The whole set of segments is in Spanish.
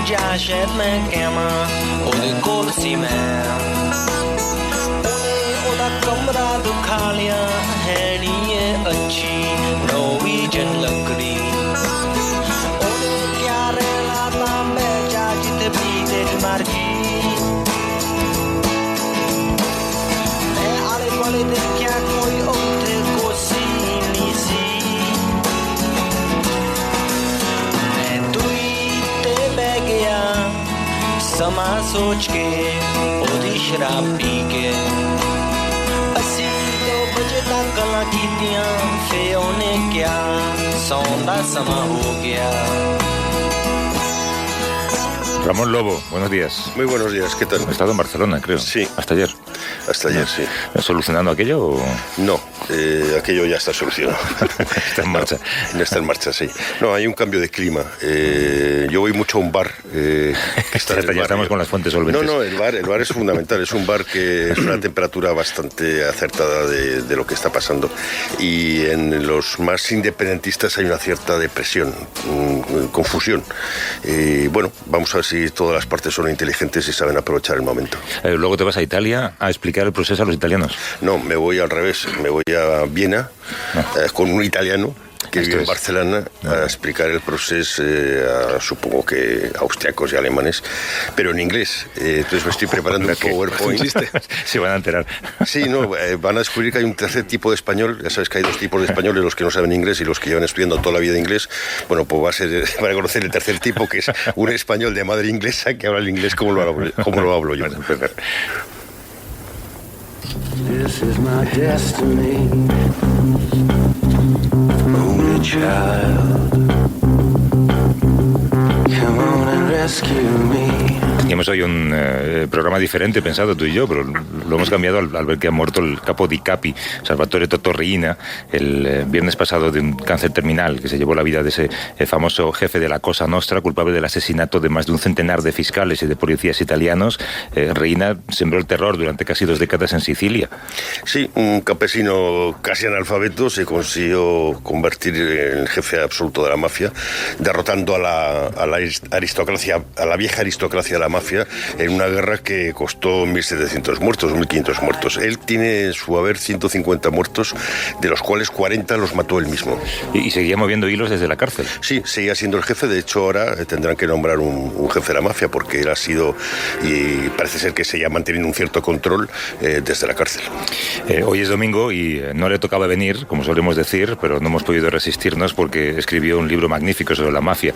ਜਾ ਸ਼ਾਇਦ ਮੈਂ ਕਹਾਂ ਉਹਦੇ ਕੋਲ ਸੀ ਮੈਂ ਉਹਦਾ ਕਮਰਾ ਦੁਖਾ ਲਿਆ ਹੈ ਨੀ ਇਹ ਅੱਛੀ ਨੋਰਵੀਜਨ ਲੱਕੜੀ ਉਹਦੇ ਕਿਆ ਰਹਿਣਾ ਤਾਂ ਮੈਂ ਜਾ ਜਿੱਥੇ ਵੀ ਤੇਰੀ ਮਰਜ਼ੀ ਮੈਂ ਆਲੇ ਦੁਆਲੇ ਦੇਖਿਆ ਕੋਈ ਉੱਥੇ ਕੋਸੀ ਨਹੀਂ ਸੀ ਸਮਾਂ ਸੋਚ ਕੇ ਉਹਦੀ ਸ਼ਰਾਬ ਪੀ ਕੇ ਅਸੀਂ 2 ਵਜੇ ਤੱਕ ਗੱਲਾਂ ਕੀਤੀਆਂ ਫੇ ਉਹਨੇ ਕਿਹਾ ਸੌਣ ਦਾ ਸਮਾਂ ਹੋ ਗਿਆ Ramón Lobo, buenos días. Muy buenos días, ¿qué tal? He estado en Barcelona, creo. Sí. Hasta ayer. Hasta ayer, sí. ¿Solucionando aquello o...? No, aquello ya está solucionado. Está en marcha. No, está en marcha, sí. No, hay un cambio de clima. Yo voy mucho a un bar. Que está ya estamos con las fuentes solventes. No, el bar es fundamental. Es un bar que es una temperatura bastante acertada de lo que está pasando. Y en los más independentistas hay una cierta depresión, confusión. Bueno, vamos a ver si todas las partes son inteligentes y saben aprovechar el momento. Luego te vas a Italia a explicar el proceso a los italianos. No, me voy al revés. Me voy a Viena con un italiano que vive en Barcelona a explicar el proceso a, supongo que austriacos y alemanes, pero en inglés. Entonces me estoy preparando un PowerPoint. Se van a enterar. Sí, no, van a descubrir que hay un tercer tipo de español. Ya sabes que hay 2 tipos de españoles, los que no saben inglés y los que llevan estudiando toda la vida inglés. Bueno, pues van a conocer el tercer tipo, que es un español de madre inglesa que habla el inglés como lo hablo yo. This is my destiny, only child. Come on and rescue me. Teníamos hoy un programa diferente pensado tú y yo, pero lo hemos cambiado al ver que ha muerto el capo di capi, Salvatore Totò Riina, el viernes pasado de un cáncer terminal que se llevó la vida de ese famoso jefe de la Cosa Nostra, culpable del asesinato de más de un centenar de fiscales y de policías italianos. Riina sembró el terror durante casi 2 décadas en Sicilia. Sí, un campesino casi analfabeto se consiguió convertir en el jefe absoluto de la mafia, derrotando a la aristocracia, a la vieja aristocracia de la mafia, en una guerra que costó 1.700 muertos, 1.500 muertos. Él tiene en su haber 150 muertos, de los cuales 40 los mató él mismo. ¿Y seguía moviendo hilos desde la cárcel? Sí, seguía siendo el jefe. De hecho, ahora tendrán que nombrar un jefe de la mafia, porque él ha sido, y parece ser que se ha mantenido un cierto control desde la cárcel. Hoy es domingo y no le tocaba venir, como solemos decir, pero no hemos podido resistirnos porque escribió un libro magnífico sobre la mafia,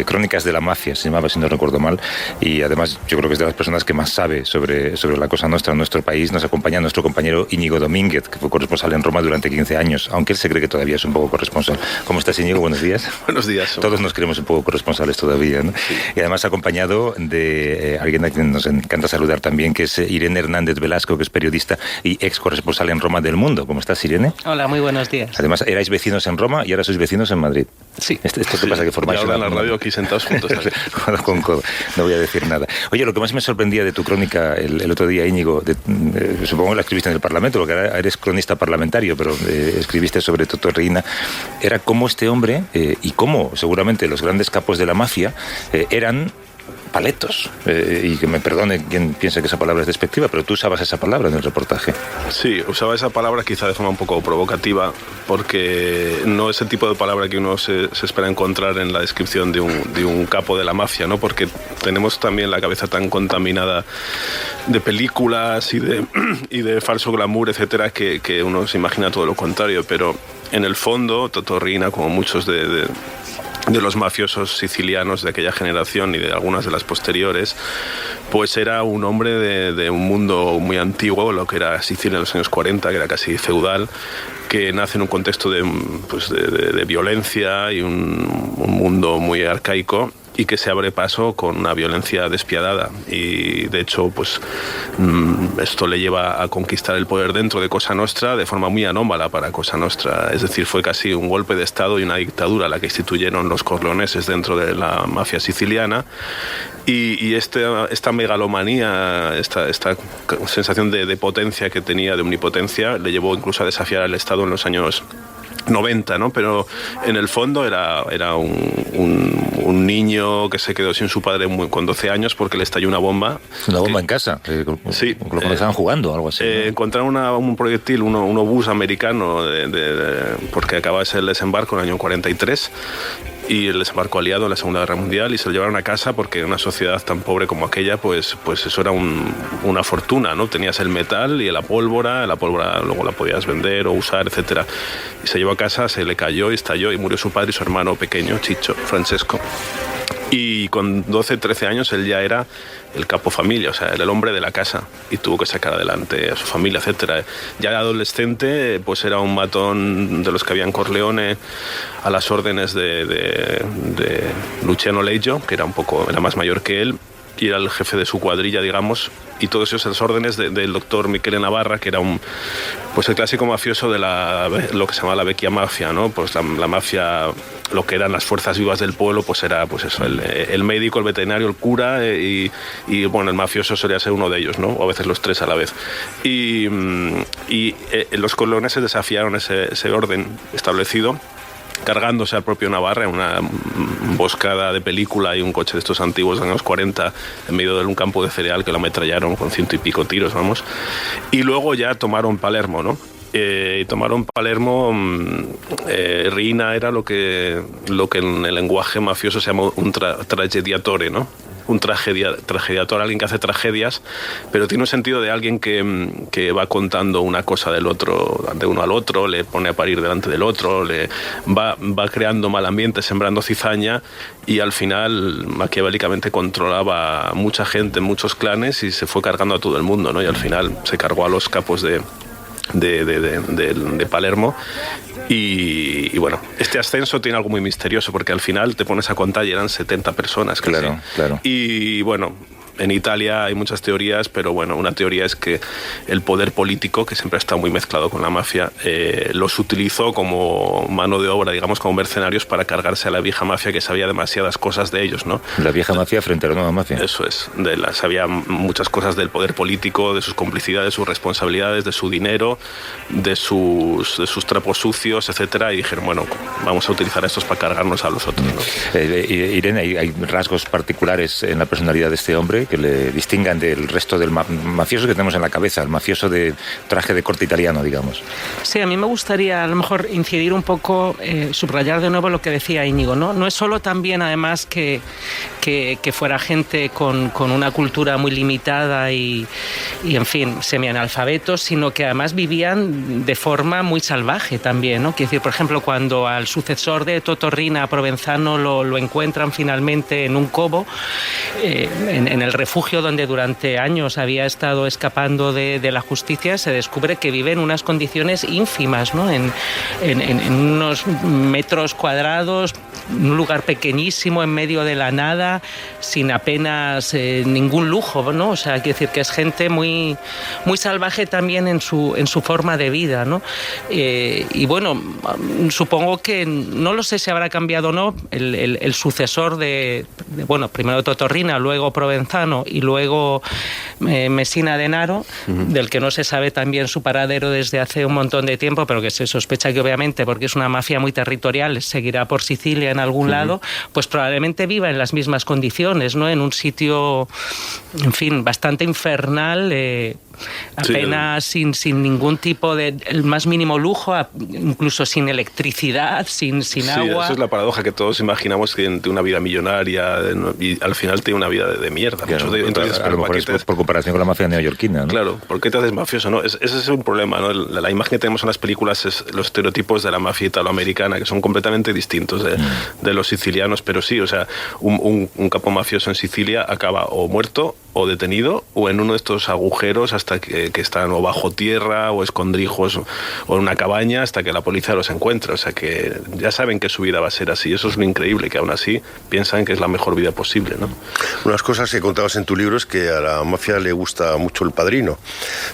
Crónicas de la Mafia, se llamaba, si no recuerdo mal, y además yo creo que es de las personas que más sabe sobre la Cosa Nostra en nuestro país. Nos acompaña nuestro compañero Íñigo Domínguez, que fue corresponsal en Roma durante 15 años, aunque él se cree que todavía es un poco corresponsal. ¿Cómo estás, Íñigo? Buenos días. Buenos días. Todos nos creemos un poco corresponsales todavía, ¿no? Sí. Y además acompañado de alguien a quien nos encanta saludar también, que es Irene Hernández Velasco, que es periodista y ex corresponsal en Roma del Mundo. ¿Cómo estás, Irene? Hola, muy buenos días. Además, erais vecinos en Roma y ahora sois vecinos en Madrid. Sí. ¿Esto qué pasa? Que formáis y ahora en la radio aquí sentados juntos también. Codo con codo. No voy a decir nada. Oye, lo que más me sorprendía de tu crónica el otro día, Íñigo, supongo que la escribiste en el Parlamento, porque ahora eres cronista parlamentario, pero escribiste sobre Totò Riina, era cómo este hombre y cómo seguramente los grandes capos de la mafia eran paletos. Y que me perdone quien piense que esa palabra es despectiva, pero tú usabas esa palabra en el reportaje. Sí, usaba esa palabra quizá de forma un poco provocativa, porque no es el tipo de palabra que uno se espera encontrar en la descripción de un capo de la mafia, ¿no? Porque tenemos también la cabeza tan contaminada de películas y de falso glamour, etcétera, que uno se imagina todo lo contrario, pero en el fondo Totò Riina, como muchos de los mafiosos sicilianos de aquella generación y de algunas de las posteriores, pues era un hombre de un mundo muy antiguo, lo que era Sicilia en los años 40, que era casi feudal, que nace en un contexto de violencia y un mundo muy arcaico, y que se abre paso con una violencia despiadada, y de hecho pues esto le lleva a conquistar el poder dentro de Cosa Nostra de forma muy anómala para Cosa Nostra. Es decir, fue casi un golpe de estado y una dictadura la que instituyeron los corleoneses dentro de la mafia siciliana, y esta megalomanía, esta sensación de potencia que tenía, de omnipotencia, le llevó incluso a desafiar al Estado en los años 90, ¿no? Pero en el fondo era un niño que se quedó sin su padre con 12 años porque le estalló una bomba. ¿Una bomba en casa? Sí. Cuando estaban jugando o algo así, ¿no? Encontraron un proyectil, un obús americano, porque acababa de ser el desembarco en el año 43, y el desembarco aliado en la Segunda Guerra Mundial, y se lo llevaron a casa porque en una sociedad tan pobre como aquella, pues eso era una fortuna, ¿no? Tenías el metal y la pólvora luego la podías vender o usar, etcétera. Y se llevó a casa, se le cayó y estalló, y murió su padre y su hermano pequeño, Chicho, Francesco. Y con 12, 13 años él ya era el capo familia, o sea, era el hombre de la casa, y tuvo que sacar adelante a su familia, etcétera. Ya de adolescente, pues era un matón de los que había en Corleone, a las órdenes de Luciano Leggio, que era más mayor que él, y era el jefe de su cuadrilla, digamos, y todos esos a las órdenes del doctor Michele Navarra, que era pues el clásico mafioso de lo que se llama la vecchia mafia, ¿no? Pues la mafia, lo que eran las fuerzas vivas del pueblo, pues era pues eso, el médico, el veterinario, el cura, y bueno, el mafioso solía ser uno de ellos, ¿no? O a veces los tres a la vez. Y los coloneses desafiaron ese orden establecido, cargándose al propio Navarra en una emboscada de película, y un coche de estos antiguos de los años 40 en medio de un campo de cereal, que lo ametrallaron con 100 y pico tiros, vamos. Y luego ya tomaron Palermo, ¿no? Tomaron Palermo. Riina era lo que en el lenguaje mafioso se llama un tragediatore, ¿no? Un tragediator, alguien que hace tragedias, pero tiene un sentido de alguien que va contando una cosa del otro, de uno al otro, le pone a parir delante del otro, va creando mal ambiente, sembrando cizaña, y al final maquiavélicamente controlaba a mucha gente, muchos clanes, y se fue cargando a todo el mundo, ¿no? Y al final se cargó a los capos de Palermo. Y bueno, este ascenso tiene algo muy misterioso, porque al final te pones a contar y eran 70 personas casi. Claro. Y bueno, en Italia hay muchas teorías, pero bueno, una teoría es que el poder político, que siempre ha estado muy mezclado con la mafia, los utilizó como mano de obra, digamos, como mercenarios, para cargarse a la vieja mafia, que sabía demasiadas cosas de ellos, ¿no? La vieja mafia frente a la nueva mafia. Eso es, sabía muchas cosas del poder político, de sus complicidades, de sus responsabilidades, de su dinero, de sus trapos sucios, etcétera, y dijeron, bueno, vamos a utilizar estos para cargarnos a los otros, ¿no? Irene, ¿hay rasgos particulares en la personalidad de este hombre que le distingan del resto del mafioso que tenemos en la cabeza, el mafioso de traje de corte italiano, digamos? Sí, a mí me gustaría a lo mejor incidir un poco, subrayar de nuevo lo que decía Íñigo, ¿no? No es solo también, además, que fuera gente con una cultura muy limitada y en fin, semianalfabetos, sino que además vivían de forma muy salvaje también, ¿no? Quiero decir, por ejemplo, cuando al sucesor de Totò Riina, Provenzano, lo encuentran finalmente en un covo, en el refugio donde durante años había estado escapando de la justicia, se descubre que vive en unas condiciones ínfimas, ¿no? En unos metros cuadrados, un lugar pequeñísimo en medio de la nada, sin apenas ningún lujo, ¿no? O sea, quiero decir que es gente muy, muy salvaje también en su forma de vida, ¿no? Y bueno, supongo que, no lo sé si habrá cambiado o no, el sucesor bueno, primero Totò Riina, luego Provenzano y luego Messina Denaro, del que no se sabe también su paradero desde hace un montón de tiempo, pero que se sospecha que obviamente, porque es una mafia muy territorial, seguirá por Sicilia en algún lado, pues probablemente viva en las mismas condiciones, ¿no? En un sitio, en fin, bastante infernal, apenas sin ningún tipo de el más mínimo lujo, incluso sin electricidad, sin agua. Esa es la paradoja, que todos imaginamos que tiene una vida millonaria y al final tiene una vida de mierda. Claro, entonces, a lo mejor es por comparación con la mafia neoyorquina, ¿no? Claro, ¿por qué te haces mafioso? ¿No? Ese es un problema, ¿no? La imagen que tenemos en las películas es los estereotipos de la mafia italoamericana, que son completamente distintos de los sicilianos, pero sí, o sea, un capo mafioso en Sicilia acaba o muerto o detenido o en uno de estos agujeros hasta que están o bajo tierra o escondrijos o en una cabaña hasta que la policía los encuentra. O sea que ya saben que su vida va a ser así. Eso es lo increíble, que aún así piensan que es la mejor vida posible, ¿no? Unas cosas que contabas en tu libro es que a la mafia le gusta mucho El Padrino,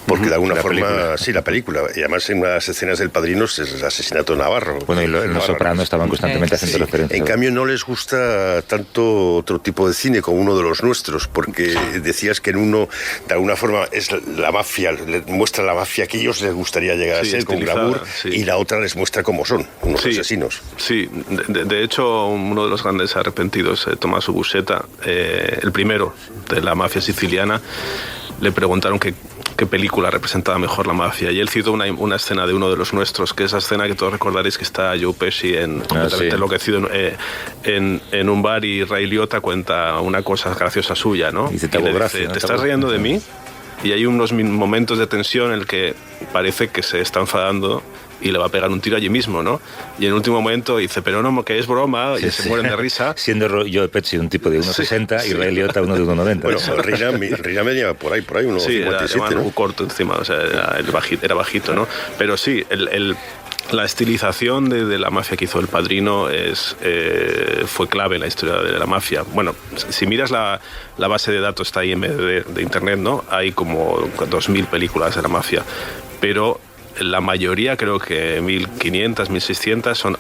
porque de alguna forma... Película. Sí, la película. Y además en unas escenas del Padrino es el asesinato de Navarro. Bueno, y en Los Soprano estaban constantemente haciendo referencia. En cambio no les gusta tanto otro tipo de cine como uno de los nuestros, porque decías que en uno, de alguna forma, es la mafia, muestra la mafia que ellos les gustaría llegar a ser, con glamour, y la otra les muestra cómo son, unos asesinos. Sí, de hecho, uno de los grandes arrepentidos, Tommaso Buscetta, el primero de la mafia siciliana, le preguntaron qué película representaba mejor la mafia, y él citó una escena de uno de los nuestros, que es esa escena que todos recordaréis, que está Joe Pesci completamente enloquecido en un bar, y Ray Liotta cuenta una cosa graciosa suya, ¿no? Y le dice, ¿te estás riendo de mí? Y hay unos momentos de tensión en el que parece que se está enfadando y le va a pegar un tiro allí mismo, ¿no? Y en el último momento dice, pero no, que es broma, y se mueren de risa. Siendo Joe Pesci un tipo de 1,60 y Ray Liotta uno de 1,90. Bueno, Reina medía por ahí, unos 57, era ¿no? un corto encima, o sea, era bajito, ¿no? Pero sí, la estilización de la mafia que hizo El Padrino fue clave en la historia de la mafia. Bueno, si miras la base de datos, está ahí en de internet, ¿no? Hay como 2.000 películas de la mafia, pero la mayoría, creo que 1.500, 1.600, son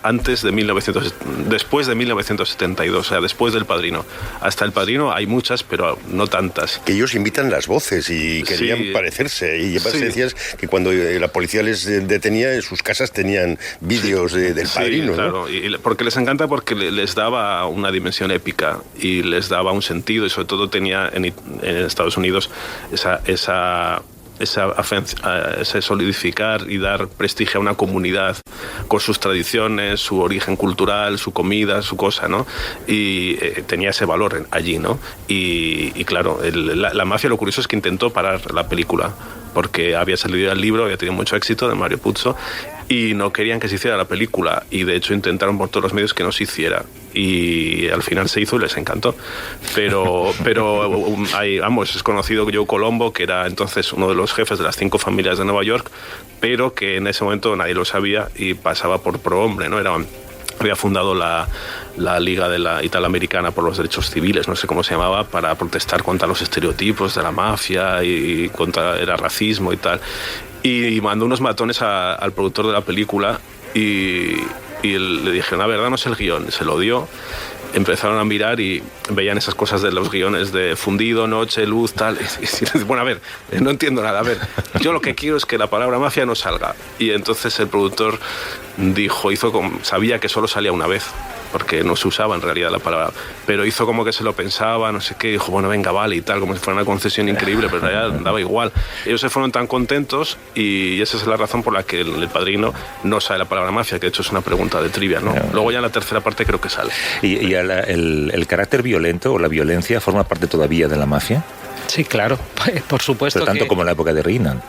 después de 1972, o sea, después del Padrino. Hasta El Padrino hay muchas, pero no tantas. Que ellos imitan las voces y querían parecerse. Y decías que cuando la policía les detenía, en sus casas tenían vídeos del Padrino. Claro, ¿no? Porque les encanta, porque les daba una dimensión épica y les daba un sentido, y sobre todo tenía en Estados Unidos ese solidificar y dar prestigio a una comunidad con sus tradiciones, su origen cultural, su comida, su cosa, ¿no? Y tenía ese valor allí, ¿no? Y claro, la mafia, lo curioso es que intentó parar la película, porque había salido el libro, había tenido mucho éxito, de Mario Puzo, y no querían que se hiciera la película, y de hecho intentaron por todos los medios que no se hiciera, y al final se hizo y les encantó. Pero es conocido Joe Colombo, que era entonces uno de los jefes de las 5 familias de Nueva York, pero que en ese momento nadie lo sabía y pasaba por prohombre, ¿no? Había fundado la Liga de la Italoamericana por los Derechos Civiles, no sé cómo se llamaba, para protestar contra los estereotipos de la mafia y contra el racismo y tal. Y mandó unos matones al productor de la película y le dijeron, la verdad no es el guión, se lo dio. Empezaron a mirar y veían esas cosas de los guiones de fundido, noche, luz, tal. Y, bueno, a ver, no entiendo nada. A ver, yo lo que quiero es que la palabra mafia no salga. Y entonces el productor sabía que solo salía una vez, porque no se usaba en realidad la palabra, pero hizo como que se lo pensaba, no sé qué, dijo, bueno, venga, vale, y tal, como si fuera una concesión increíble, pero en realidad daba igual. Ellos se fueron tan contentos, y esa es la razón por la que el Padrino no sale la palabra mafia, que de hecho es una pregunta de trivia, ¿no? Luego ya en la tercera parte creo que sale. ¿Y el carácter violento o la violencia forma parte todavía de la mafia? Sí, claro, por supuesto. Pero tanto como en la época de Reina.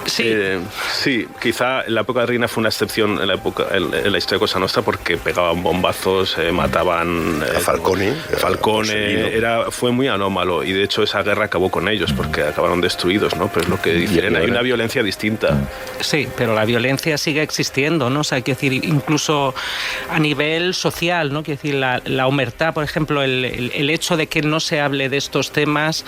Sí, quizá la época de Reina fue una excepción en la historia de Cosa Nostra, porque pegaban bombazos, mataban a Falcone. Fue muy anómalo, y de hecho esa guerra acabó con ellos, porque acabaron destruidos, ¿no? Pero es lo que dicen, hay una violencia distinta. Sí, pero la violencia sigue existiendo, ¿no? O sea, quiero decir, incluso a nivel social, ¿no? Quiero decir, la omertá, por ejemplo, el hecho de que no se hable de estos temas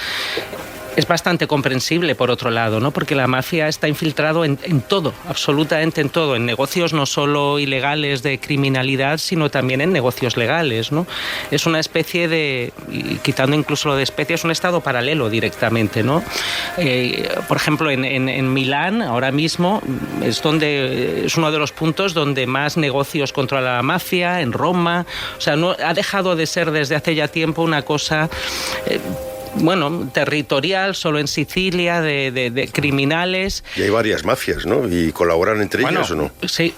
es bastante comprensible, por otro lado, ¿no? Porque la mafia está infiltrado en todo, absolutamente en todo, en negocios no solo ilegales de criminalidad, sino también en negocios legales, ¿no? Es una especie de, quitando incluso lo de especie, es un estado paralelo directamente, ¿no? Por ejemplo, en Milán, ahora mismo, es uno de los puntos donde más negocios controla la mafia, en Roma, o sea, no ha dejado de ser desde hace ya tiempo una cosa territorial, solo en Sicilia, de criminales. Y hay varias mafias, ¿no? ¿Y colaboran entre ellas o no? Sí,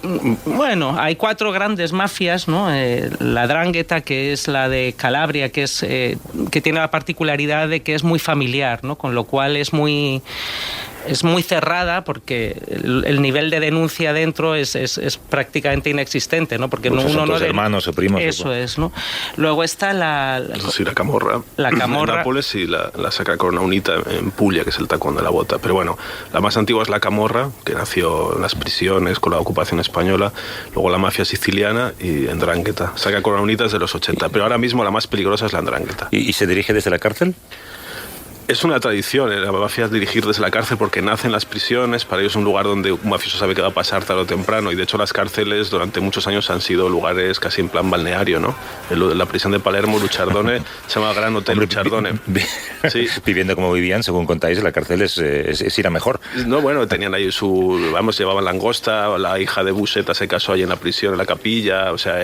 hay 4 grandes mafias, ¿no? La 'Ndrangheta, que es la de Calabria, que tiene la particularidad de que es muy familiar, ¿no? Con lo cual es muy cerrada, porque el nivel de denuncia dentro es prácticamente inexistente, ¿no? Porque pues uno no hermanos o primos. Eso es, ¿no? Luego está la Camorra. La Camorra. En Nápoles, y la Sacra Corona Unita en Puglia, que es el tacón de la bota. Pero bueno, la más antigua es la Camorra, que nació en las prisiones con la ocupación española. Luego la mafia siciliana y 'Ndrangheta. Sacra Corona Unita es de los 80. Pero ahora mismo la más peligrosa es la 'Ndrangheta. ¿Y se dirige desde la cárcel? Es una tradición en la mafia dirigir desde la cárcel porque nace en las prisiones, para ellos es un lugar donde un mafioso sabe que va a pasar tarde o temprano, y de hecho las cárceles durante muchos años han sido lugares casi en plan balneario, ¿no? La prisión de Palermo, Luchardone, se llama Gran Hotel Luchardone. Sí. Viviendo como vivían, según contáis, la cárcel es ir a mejor. No, bueno, tenían ahí llevaban langosta, la hija de Buseta se casó allí en la prisión, en la capilla, o sea,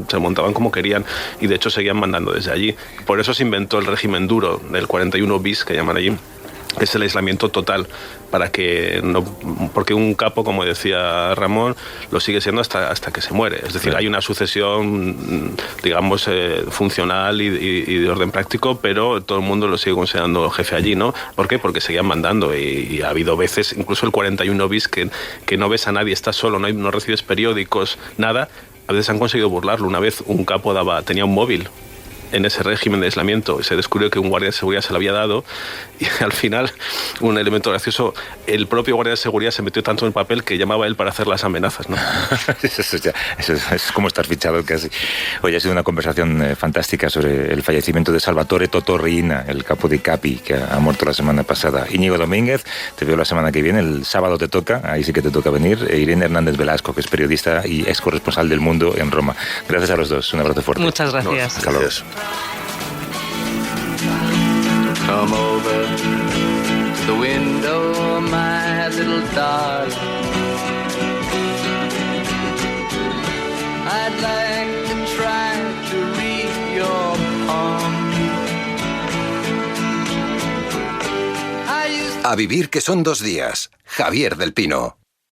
se montaban como querían, y de hecho seguían mandando desde allí. Por eso se inventó el régimen duro del 41 bis, que llaman allí, que es el aislamiento total, porque un capo, como decía Ramón, lo sigue siendo hasta que se muere. Es decir, hay una sucesión, digamos, funcional y de orden práctico, pero todo el mundo lo sigue considerando jefe allí, ¿no? ¿Por qué? Porque seguían mandando, y ha habido veces, incluso el 41 bis, que no ves a nadie, estás solo, no recibes periódicos, nada. A veces han conseguido burlarlo. Una vez un capo tenía un móvil en ese régimen de aislamiento, se descubrió que un guardia de seguridad se lo había dado, y al final, un elemento gracioso, el propio guardia de seguridad se metió tanto en el papel que llamaba a él para hacer las amenazas, ¿no? Eso es como estar fichado casi. Hoy ha sido una conversación fantástica sobre el fallecimiento de Salvatore Totò Riina, el capo de Capi, que ha muerto la semana pasada. Íñigo Domínguez, te veo la semana que viene, el sábado te toca, ahí sí que te toca venir, Irene Hernández Velasco, que es periodista y ex corresponsal del Mundo en Roma. Gracias a los dos, un abrazo fuerte. Muchas gracias. Hasta luego. Come over to the window, my little darling. I'd like to try to read your palm. A vivir que son 2 días. Javier del Pino.